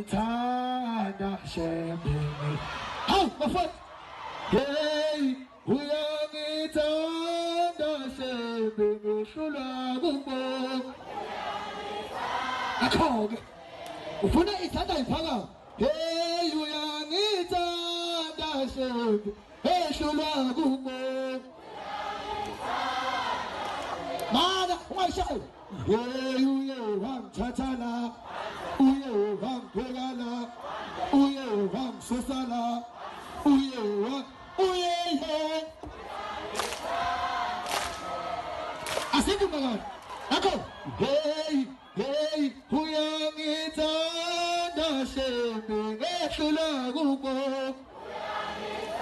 uyangithanda shembele hawu bafana hey uyangithanda shembele hlula kubo akho-ke ufuna ithanda iphakama hey uyangithanda shembele hlula kubo mana ungayishayi hey uye wangithatha la uye wangibhekana uye wangisusa la uye asikumbakani akho hey uyangithanda shembe ngehlula kubo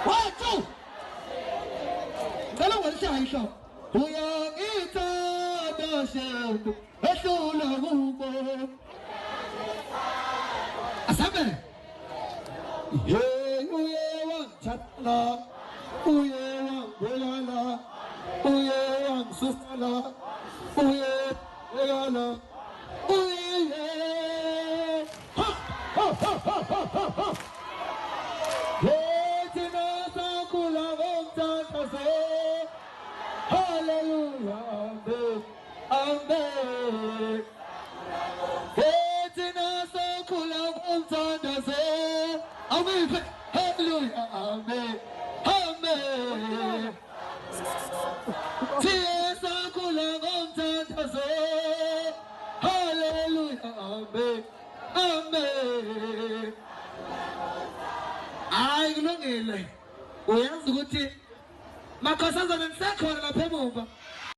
wathi ngalo walishayi ihlo uyangithanda shembe ngehlula kubo asabe hey uye wangithatha uye wangibhekana uye wangisusa uye wangibhekana uye ha thina sakhula ngomthandazo hallelujah amen thina sakhula ngomthandazo amen hallelujah amen amen thina sakhula ngomthandazo hallelujah amen amen hayi kulungile uyazi ukuthi makhosazana nisekhona lapha emuva